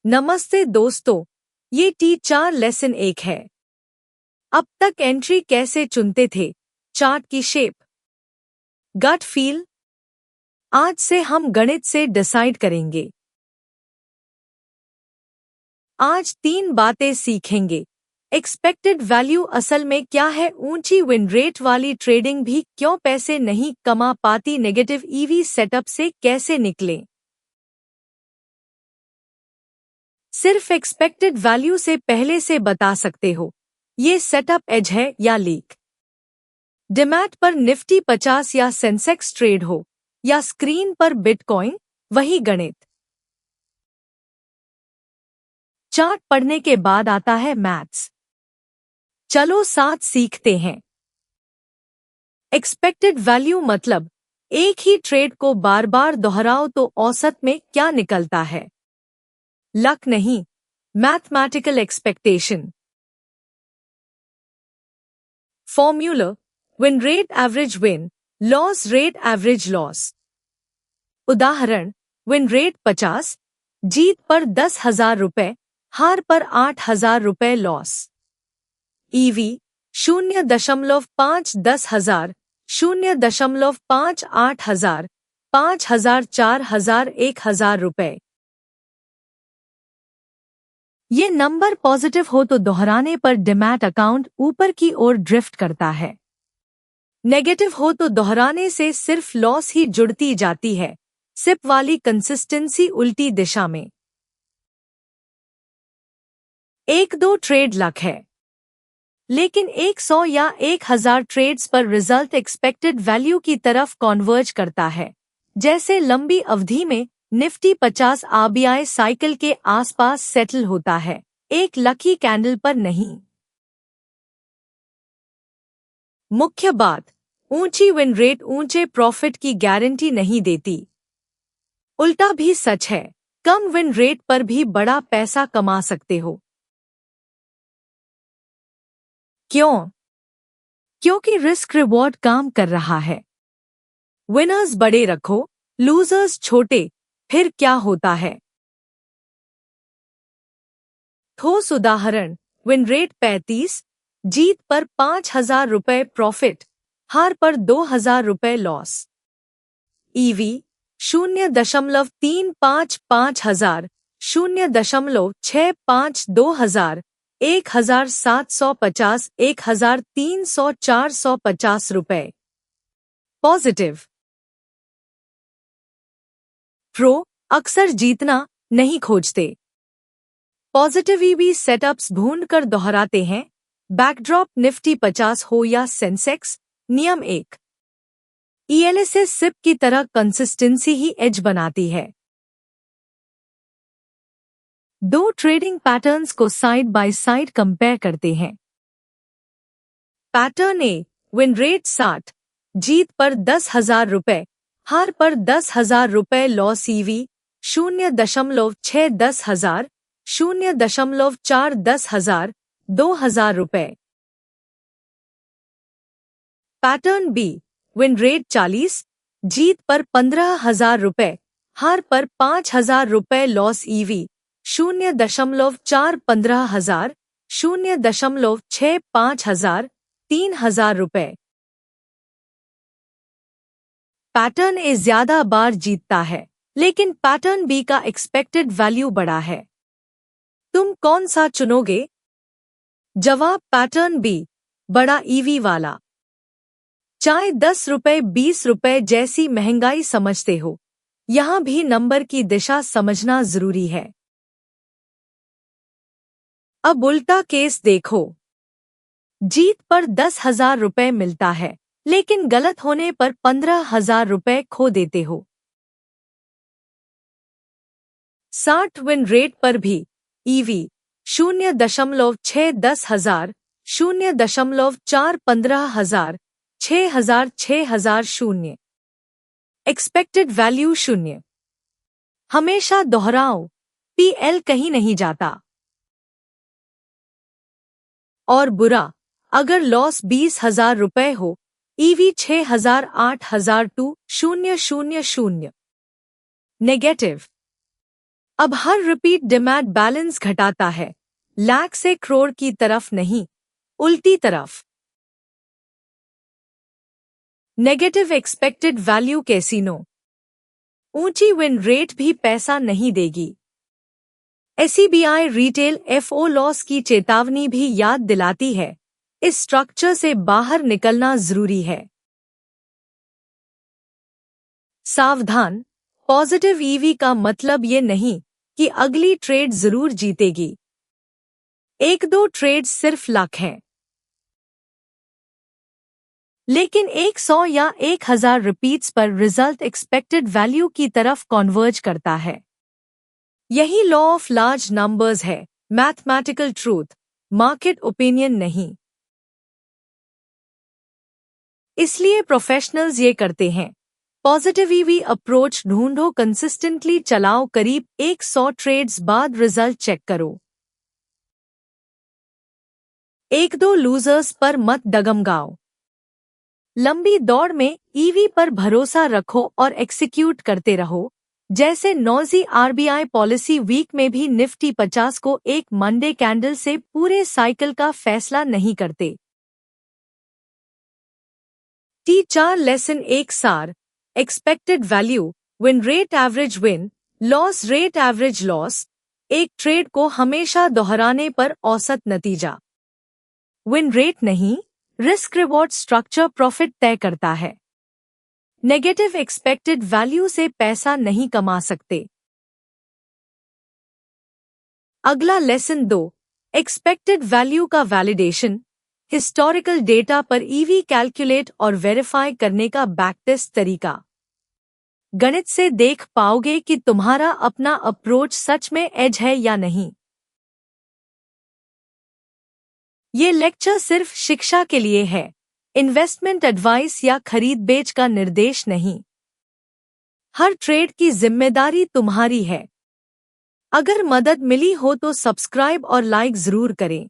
नमस्ते दोस्तों, ये T4 लेसन 1 है। अब तक एंट्री कैसे चुनते थे? चार्ट की शेप, गट फील। आज से हम गणित से डिसाइड करेंगे। आज 3 बातें सीखेंगे। एक्सपेक्टेड वैल्यू असल में क्या है, ऊंची विन रेट वाली ट्रेडिंग भी क्यों पैसे नहीं कमा पाती, नेगेटिव ईवी सेटअप से कैसे निकलें। सिर्फ एक्सपेक्टेड वैल्यू से पहले से बता सकते हो ये सेटअप एज है या लीक। डिमैट पर निफ्टी 50 या सेंसेक्स ट्रेड हो या स्क्रीन पर बिटकॉइन, वही गणित। चार्ट पढ़ने के बाद आता है मैथ्स। चलो साथ सीखते हैं। एक्सपेक्टेड वैल्यू मतलब एक ही ट्रेड को बार बार दोहराओ तो औसत में क्या निकलता है। लक नहीं, mathematical expectation. Formula win rate average win, loss rate average loss. उदाहरण विन रेट 50, जीत पर 10,000 रुपए, हार पर 8,000 रुपए लॉस। ईवी 0.5 10,000, 0.5 8,000, 5,000 4,000 1,000 रुपए। ये नंबर पॉजिटिव हो तो दोहराने पर डिमैट अकाउंट ऊपर की ओर ड्रिफ्ट करता है। नेगेटिव हो तो दोहराने से सिर्फ लॉस ही जुड़ती जाती है, सिप वाली कंसिस्टेंसी उल्टी दिशा में। 1-2 ट्रेड लक है, लेकिन 100 या 1,000 ट्रेड्स पर रिजल्ट एक्सपेक्टेड वैल्यू की तरफ कॉन्वर्ज करता है। जैसे लंबी अवधि में निफ्टी 50 आरबीआई साइकिल के आसपास सेटल होता है, एक लकी कैंडल पर नहीं। मुख्य बात, ऊंची विन रेट ऊंचे प्रॉफिट की गारंटी नहीं देती। उल्टा भी सच है, कम विन रेट पर भी बड़ा पैसा कमा सकते हो। क्यों? क्योंकि रिस्क रिवॉर्ड काम कर रहा है। विनर्स बड़े रखो, लूजर्स छोटे, फिर क्या होता है। ठोस उदाहरण विन रेट 35, जीत पर 5,000 रुपए प्रॉफिट, हार पर 2,000 रुपए लॉस। ईवी 0.35 5,000, 0.65 2,000, 1,750, 1,300 450 रुपए। पॉजिटिव प्रो अक्सर जीतना नहीं खोजते। पॉजिटिव ईवी सेटअप्स ढूंढकर दोहराते हैं। बैकड्रॉप निफ्टी 50 हो या सेंसेक्स, नियम 1। ईएलएसएस सिप की तरह कंसिस्टेंसी ही एज बनाती है। 2 ट्रेडिंग पैटर्न्स को साइड बाय साइड कंपेयर करते हैं। पैटर्न ए विन रेट 60, जीत पर 10,000 रुपए, हार पर 10,000 रुपए लॉस। ईवी 0.6 10,000, 0.4 10,000, 2,000 रुपए। पैटर्न बी विन रेट 40, जीत पर 15,000 रुपए, हार पर 5,000 रुपए लॉस। ईवी 0.4 15,000, 0.6 5,000, 3,000 रुपए। पैटर्न ए ज्यादा बार जीतता है, लेकिन पैटर्न बी का एक्सपेक्टेड वैल्यू बड़ा है। तुम कौन सा चुनोगे? जवाब पैटर्न बी, बड़ा ईवी वाला। चाहे 10 रुपए 20 रुपए जैसी महंगाई समझते हो, यहां भी नंबर की दिशा समझना जरूरी है। अब उल्टा केस देखो। जीत पर 10,000 रुपए मिलता है, लेकिन गलत होने पर 15,000 रुपए खो देते हो। 60 विन रेट पर भी ईवी 0.6 10,000, 0.4 15,000, 6,000 6,000 0। Expected value 0। हमेशा दोहराओ, पीएल कहीं नहीं जाता। और बुरा, अगर लॉस 20,000 रुपए हो, ईवी 6,000 8,000 2 0 0 0। नेगेटिव अब हर रिपीट डिमैट बैलेंस घटाता है, लाख से करोड़ की तरफ नहीं, उल्टी तरफ। Negative expected value casino. ऊंची विन रेट भी पैसा नहीं देगी। SEBI रिटेल FO लॉस की चेतावनी भी याद दिलाती है, इस स्ट्रक्चर से बाहर निकलना जरूरी है। सावधान, पॉजिटिव EV का मतलब ये नहीं कि अगली ट्रेड जरूर जीतेगी। एक दो ट्रेड सिर्फ लक हैं, लेकिन 100 या 1000 रिपीट्स पर रिजल्ट एक्सपेक्टेड वैल्यू की तरफ कॉन्वर्ज करता है। यही लॉ ऑफ लार्ज नंबर्स है, मैथमेटिकल ट्रूथ, मार्केट ओपिनियन नहीं। इसलिए प्रोफेशनल्स ये करते हैं, पॉजिटिव EV अप्रोच ढूंढो, कंसिस्टेंटली चलाओ, करीब 100 ट्रेड्स बाद रिजल्ट चेक करो। एक दो लूजर्स पर मत डगमगाओ। लंबी दौड़ में EV पर भरोसा रखो और एक्सिक्यूट करते रहो। जैसे नौजी RBI पॉलिसी वीक में भी निफ्टी 50 को एक मंडे कैंडल से पूरे साइकिल का फैसला नहीं करते। T4 लेसन 1 सार, expected value, win rate average win, loss rate average loss. एक ट्रेड को हमेशा दोहराने पर औसत नतीजा, विन रेट नहीं, रिस्क रिवॉर्ड स्ट्रक्चर प्रॉफिट तय करता है। नेगेटिव एक्सपेक्टेड वैल्यू से पैसा नहीं कमा सकते। अगला लेसन 2, एक्सपेक्टेड वैल्यू का वैलिडेशन, हिस्टोरिकल डेटा पर EV कैलकुलेट और वेरीफाई करने का बैकटेस्ट तरीका। गणित से देख पाओगे कि तुम्हारा अपना अप्रोच सच में एज है या नहीं। ये लेक्चर सिर्फ शिक्षा के लिए है, इन्वेस्टमेंट एडवाइस या खरीद बेच का निर्देश नहीं। हर ट्रेड की जिम्मेदारी तुम्हारी है। अगर मदद मिली हो तो सब्सक्राइब और लाइक जरूर करें।